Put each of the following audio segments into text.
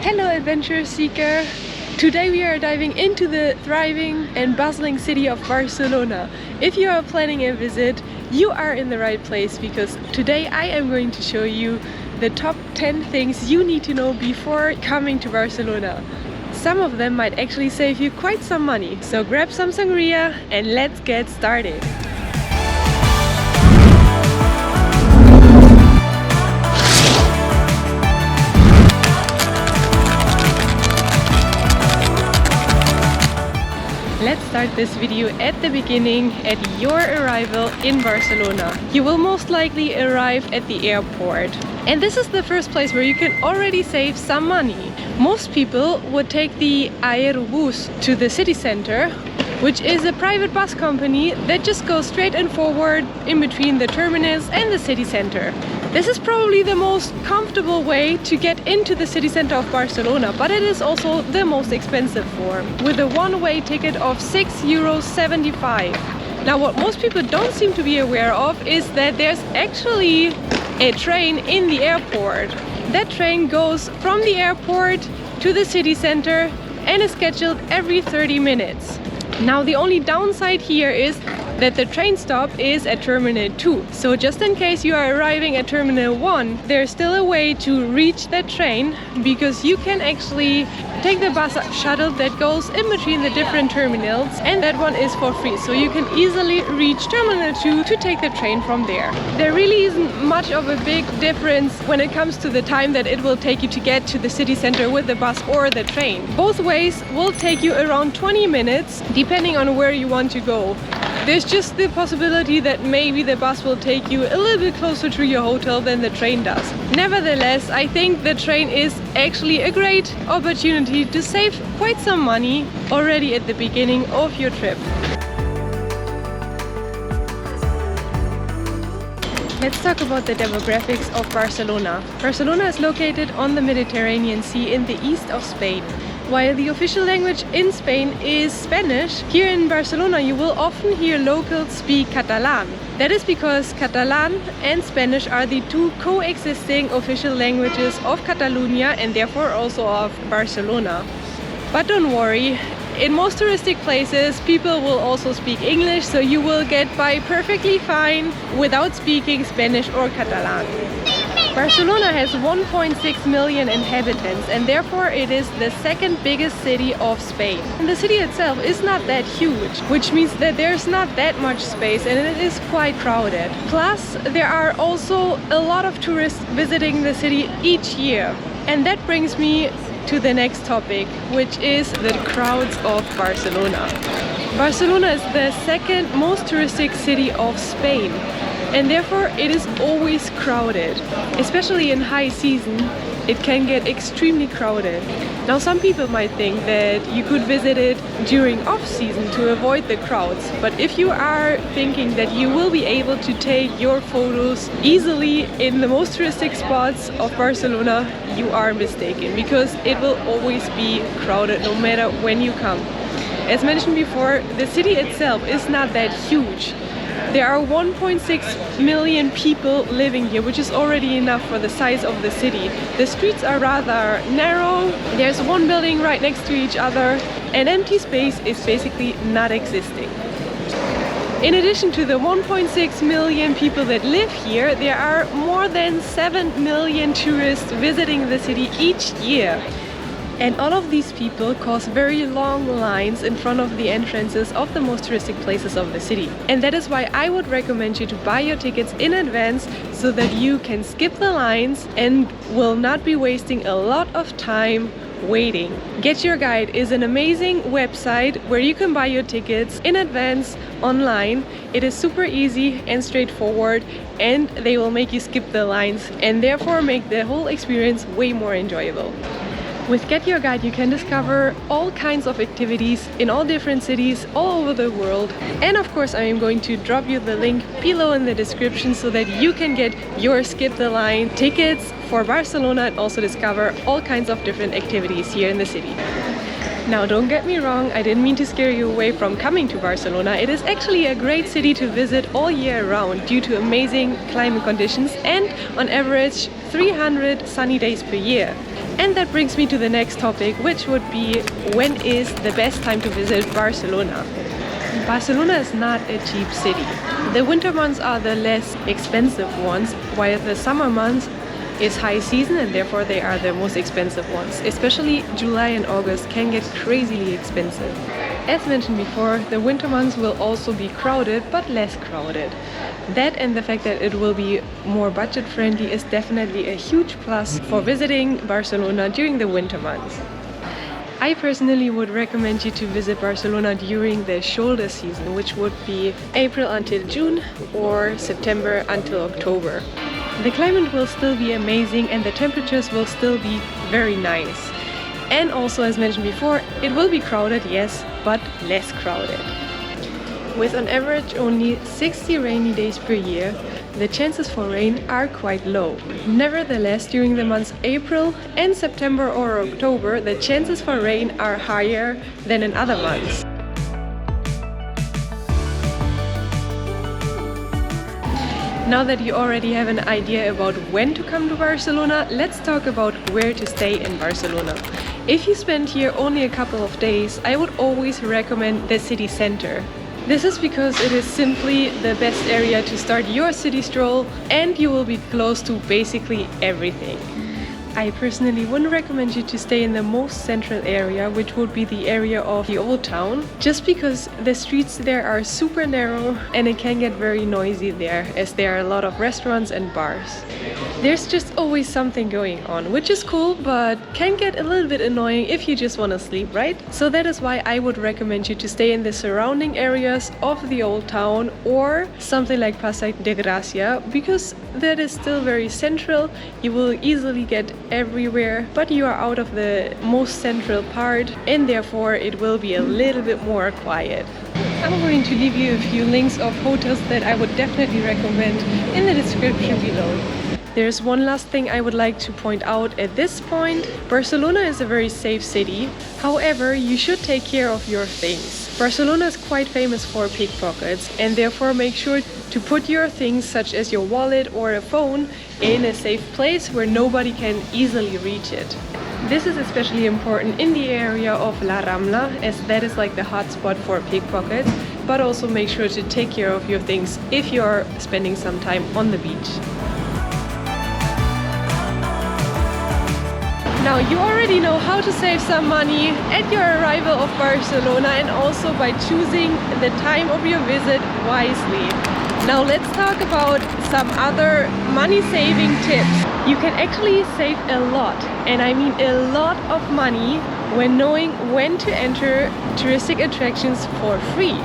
Hello adventure seeker! Today we are diving into the thriving and bustling city of Barcelona. If you are planning a visit, you are in the right place because today I am going to show you the top 10 things you need to know before coming to Barcelona. Some of them might actually save you quite some money, so grab some sangria and let's get started! Let's start this video at the beginning, at your arrival in Barcelona. You will most likely arrive at the airport. And this is the first place where you can already save some money. Most people would take the Aerobus to the city center, which is a private bus company that just goes straight and forward in between the terminus and the city center. This is probably the most comfortable way to get into the city center of Barcelona, but it is also the most expensive form, with a one-way ticket of €6.75. Now, what most people don't seem to be aware of is that there's actually a train in the airport. That train goes from the airport to the city center and is scheduled every 30 minutes. Now, the only downside here is that the train stop is at Terminal 2. So just in case you are arriving at Terminal 1, there's still a way to reach that train because you can actually take the bus shuttle that goes in between the different terminals, and that one is for free. So you can easily reach Terminal 2 to take the train from there. There really isn't much of a big difference when it comes to the time that it will take you to get to the city center with the bus or the train. Both ways will take you around 20 minutes depending on where you want to go. There's just the possibility that maybe the bus will take you a little bit closer to your hotel than the train does. Nevertheless, I think the train is actually a great opportunity to save quite some money already at the beginning of your trip. Let's talk about the demographics of Barcelona. Barcelona is located on the Mediterranean Sea in the east of Spain. While the official language in Spain is Spanish, here in Barcelona you will often hear locals speak Catalan. That is because Catalan and Spanish are the two coexisting official languages of Catalonia and therefore also of Barcelona. But don't worry, in most touristic places people will also speak English, so you will get by perfectly fine without speaking Spanish or Catalan. Barcelona has 1.6 million inhabitants and therefore it is the second biggest city of Spain. And the city itself is not that huge, which means that there's not that much space and it is quite crowded. Plus, there are also a lot of tourists visiting the city each year. And that brings me to the next topic, which is the crowds of Barcelona. Barcelona is the second most touristic city of Spain. And therefore it is always crowded. Especially in high season, it can get extremely crowded. Now, some people might think that you could visit it during off-season to avoid the crowds, but if you are thinking that you will be able to take your photos easily in the most touristic spots of Barcelona, you are mistaken, because it will always be crowded no matter when you come. As mentioned before, the city itself is not that huge. There are 1.6 million people living here, which is already enough for the size of the city. The streets are rather narrow, there's one building right next to each other, and empty space is basically not existing. In addition to the 1.6 million people that live here, there are more than 7 million tourists visiting the city each year. And all of these people cause very long lines in front of the entrances of the most touristic places of the city. And that is why I would recommend you to buy your tickets in advance so that you can skip the lines and will not be wasting a lot of time waiting. Get Your Guide is an amazing website where you can buy your tickets in advance online. It is super easy and straightforward, and they will make you skip the lines and therefore make the whole experience way more enjoyable. With Get Your Guide you can discover all kinds of activities in all different cities all over the world. And of course I am going to drop you the link below in the description so that you can get your skip the line tickets for Barcelona and also discover all kinds of different activities here in the city. Now, don't get me wrong, I didn't mean to scare you away from coming to Barcelona. It is actually a great city to visit all year round due to amazing climate conditions and on average 300 sunny days per year. And that brings me to the next topic, which would be when is the best time to visit Barcelona? Barcelona is not a cheap city. The winter months are the less expensive ones, while the summer months is high season and therefore they are the most expensive ones. Especially July and August can get crazily expensive. As mentioned before, the winter months will also be crowded, but less crowded. That and the fact that it will be more budget friendly is definitely a huge plus for visiting Barcelona during the winter months. I personally would recommend you to visit Barcelona during the shoulder season, which would be April until June or September until October. The climate will still be amazing and the temperatures will still be very nice. And also, as mentioned before, it will be crowded, yes, but less crowded. With on average only 60 rainy days per year, the chances for rain are quite low. Nevertheless, during the months April and September or October, the chances for rain are higher than in other months. Now that you already have an idea about when to come to Barcelona, let's talk about where to stay in Barcelona. If you spend here only a couple of days, I would always recommend the city center. This is because it is simply the best area to start your city stroll and you will be close to basically everything. I personally wouldn't recommend you to stay in the most central area, which would be the area of the old town, just because the streets there are super narrow and it can get very noisy there, as there are a lot of restaurants and bars. There's just always something going on, which is cool, but can get a little bit annoying if you just want to sleep, right? So that is why I would recommend you to stay in the surrounding areas of the old town or something like Passeig de Gracia, because that is still very central. You will easily get everywhere, but you are out of the most central part and therefore it will be a little bit more quiet. I'm going to leave you a few links of hotels that I would definitely recommend in the description below. There's one last thing I would like to point out at this point. Barcelona is a very safe city. However, you should take care of your things. Barcelona is quite famous for pickpockets and therefore make sure to put your things such as your wallet or a phone in a safe place where nobody can easily reach it. This is especially important in the area of La Rambla, as that is like the hotspot for pickpockets, but also make sure to take care of your things if you're spending some time on the beach. Now you already know how to save some money at your arrival of Barcelona and also by choosing the time of your visit wisely. Now let's talk about some other money-saving tips. You can actually save a lot, and I mean a lot of money when knowing when to enter touristic attractions for free.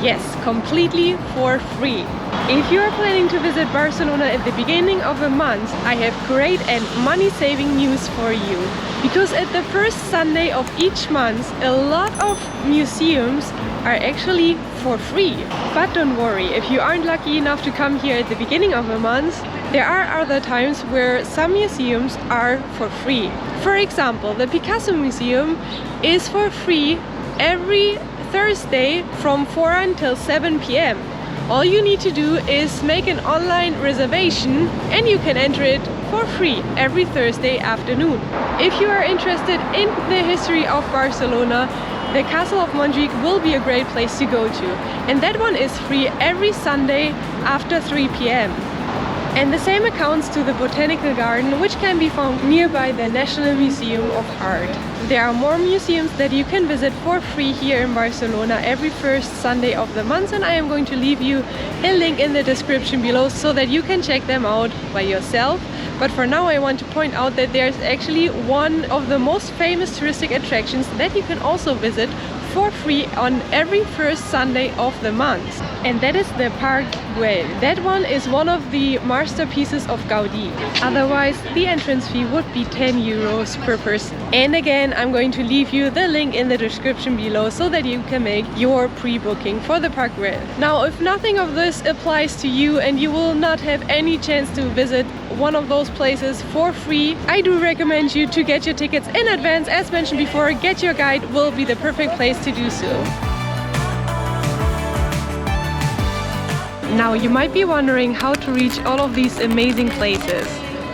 Yes, completely for free. If you are planning to visit Barcelona at the beginning of a month, I have great and money-saving news for you. Because at the first Sunday of each month, a lot of museums are actually for free. But don't worry, if you aren't lucky enough to come here at the beginning of a month, there are other times where some museums are for free. For example, the Picasso Museum is for free every Thursday from 4 until 7 p.m. All you need to do is make an online reservation and you can enter it for free every Thursday afternoon. If you are interested in the history of Barcelona, the Castle of Montjuic will be a great place to go to. And that one is free every Sunday after 3 p.m. And the same accounts to the Botanical Garden, which can be found nearby the National Museum of Art. There are more museums that you can visit for free here in Barcelona every first Sunday of the month, and I am going to leave you a link in the description below so that you can check them out by yourself. But for now I want to point out that there's actually one of the most famous touristic attractions that you can also visit for free on every first Sunday of the month. And that is the Park Güell. That one is one of the masterpieces of Gaudí. Otherwise, the entrance fee would be 10 euros per person. And again, I'm going to leave you the link in the description below so that you can make your pre-booking for the Park Güell. Now, if nothing of this applies to you and you will not have any chance to visit one of those places for free, I do recommend you to get your tickets in advance. As mentioned before, Get Your Guide will be the perfect place to do so. Now you might be wondering how to reach all of these amazing places.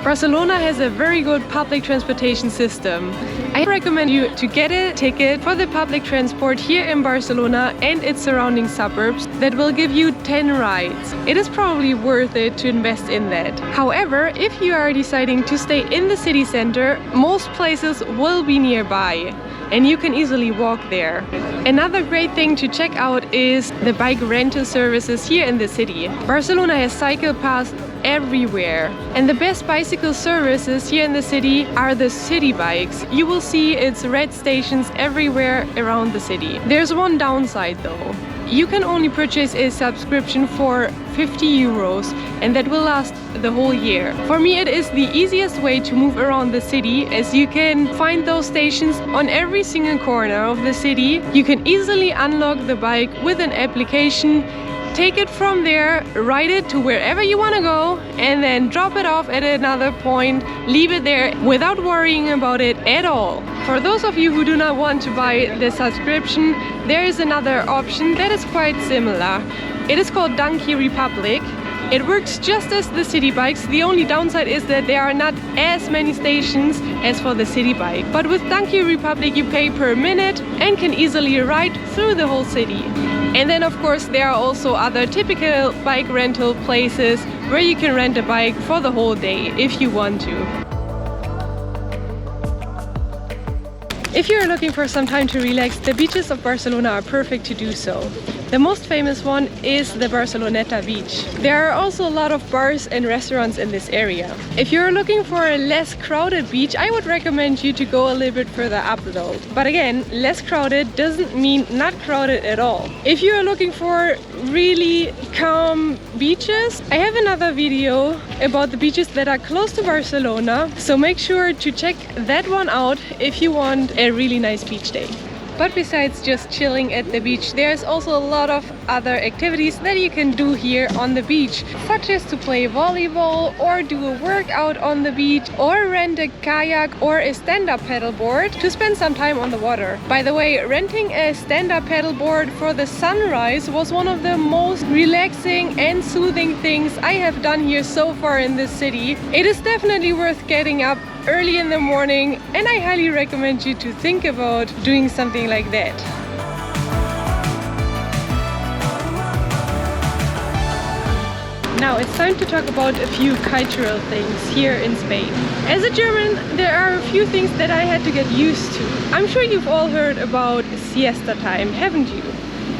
Barcelona has a very good public transportation system. I recommend you to get a ticket for the public transport here in Barcelona and its surrounding suburbs that will give you 10 rides. It is probably worth it to invest in that. However, if you are deciding to stay in the city center, most places will be nearby and you can easily walk there. Another great thing to check out is the bike rental services here in the city. Barcelona has cycle paths everywhere, and the best bicycle services here in the city are the city bikes. You will see its red stations everywhere around the city. There's one downside though. You can only purchase a subscription for 50 euros and that will last the whole year. For me, it is the easiest way to move around the city, as you can find those stations on every single corner of the city. You can easily unlock the bike with an application, take it from there, ride it to wherever you want to go, and then drop it off at another point, leave it there without worrying about it at all. For those of you who do not want to buy the subscription, there is another option that is quite similar. It is called Donkey Republic. It works just as the city bikes. The only downside is that there are not as many stations as for the city bike. But with Donkey Republic you pay per minute and can easily ride through the whole city. And then of course there are also other typical bike rental places where you can rent a bike for the whole day if you want to. If you're looking for some time to relax, the beaches of Barcelona are perfect to do so. The most famous one is the Barceloneta beach. There are also a lot of bars and restaurants in this area. If you're looking for a less crowded beach, I would recommend you to go a little bit further up though. But again, less crowded doesn't mean not crowded at all. If you're looking for really calm beaches, I have another video about the beaches that are close to Barcelona, so make sure to check that one out if you want a really nice beach day. But besides just chilling at the beach, there's also a lot of other activities that you can do here on the beach, such as to play volleyball or do a workout on the beach or rent a kayak or a stand-up paddleboard to spend some time on the water. By the way, renting a stand-up paddleboard for the sunrise was one of the most relaxing and soothing things I have done here so far in this city. It is definitely worth getting up early in the morning, and I highly recommend you to think about doing something like that. Now it's time to talk about a few cultural things here in Spain. As a German, there are a few things that I had to get used to. I'm sure you've all heard about siesta time, haven't you?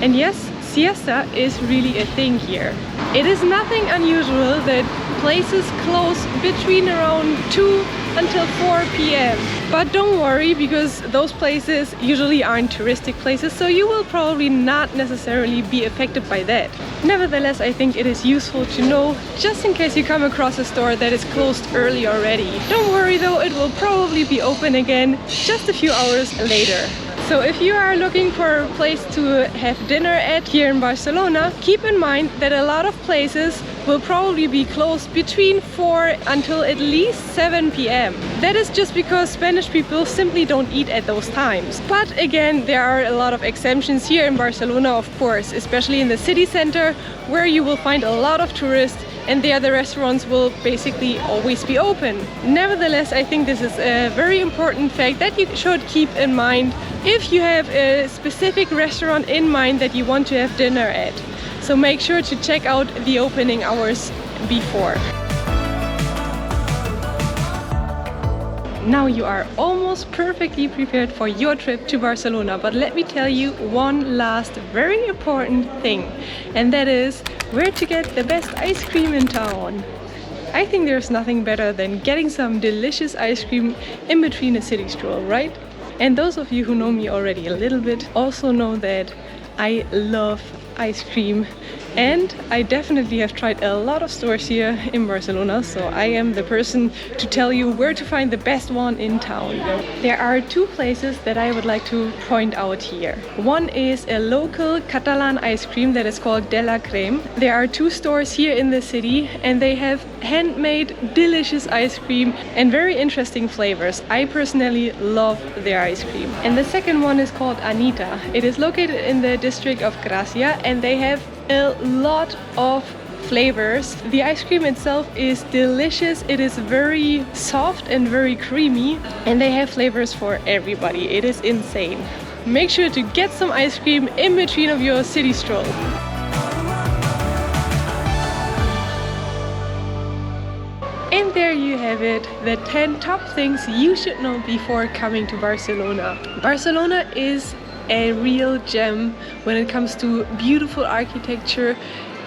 And yes, siesta is really a thing here. It is nothing unusual that places close between around 2 until 4 p.m. But don't worry, because those places usually aren't touristic places, so you will probably not necessarily be affected by that. Nevertheless, I think it is useful to know, just in case you come across a store that is closed early already. Don't worry though, it will probably be open again just a few hours later. So if you are looking for a place to have dinner at here in Barcelona, keep in mind that a lot of places will probably be closed between 4 until at least 7 p.m. That is just because Spanish people simply don't eat at those times. But again, there are a lot of exemptions here in Barcelona, of course, especially in the city center, where you will find a lot of tourists, and there the restaurants will basically always be open. Nevertheless, I think this is a very important fact that you should keep in mind if you have a specific restaurant in mind that you want to have dinner at. So make sure to check out the opening hours before. Now you are almost perfectly prepared for your trip to Barcelona, but let me tell you one last very important thing, and that is where to get the best ice cream in town. I think there's nothing better than getting some delicious ice cream in between a city stroll, right? And those of you who know me already a little bit also know that I love ice cream, and I definitely have tried a lot of stores here in Barcelona, so I am the person to tell you where to find the best one in town. There are two places that I would like to point out here. One is a local Catalan ice cream that is called De la Creme. There are two stores here in the city, and they have handmade delicious ice cream and very interesting flavors. I personally love their ice cream. And the second one is called Anita. It is located in the district of Gracia, and they have a lot of flavors. The ice cream itself is delicious. It is very soft and very creamy, and they have flavors for everybody. It is insane. Make sure to get some ice cream in between of your city stroll. And there you have it, the 10 top things you should know before coming to Barcelona. Barcelona is a real gem when it comes to beautiful architecture,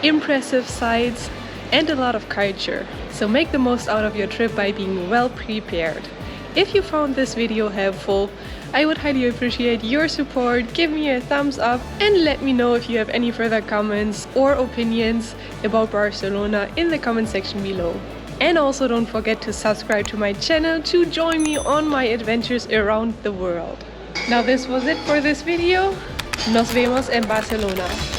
impressive sights, and a lot of culture. So make the most out of your trip by being well prepared. If you found this video helpful, I would highly appreciate your support. Give me a thumbs up and let me know if you have any further comments or opinions about Barcelona in the comment section below. And also don't forget to subscribe to my channel to join me on my adventures around the world. Now this was it for this video. Nos vemos en Barcelona.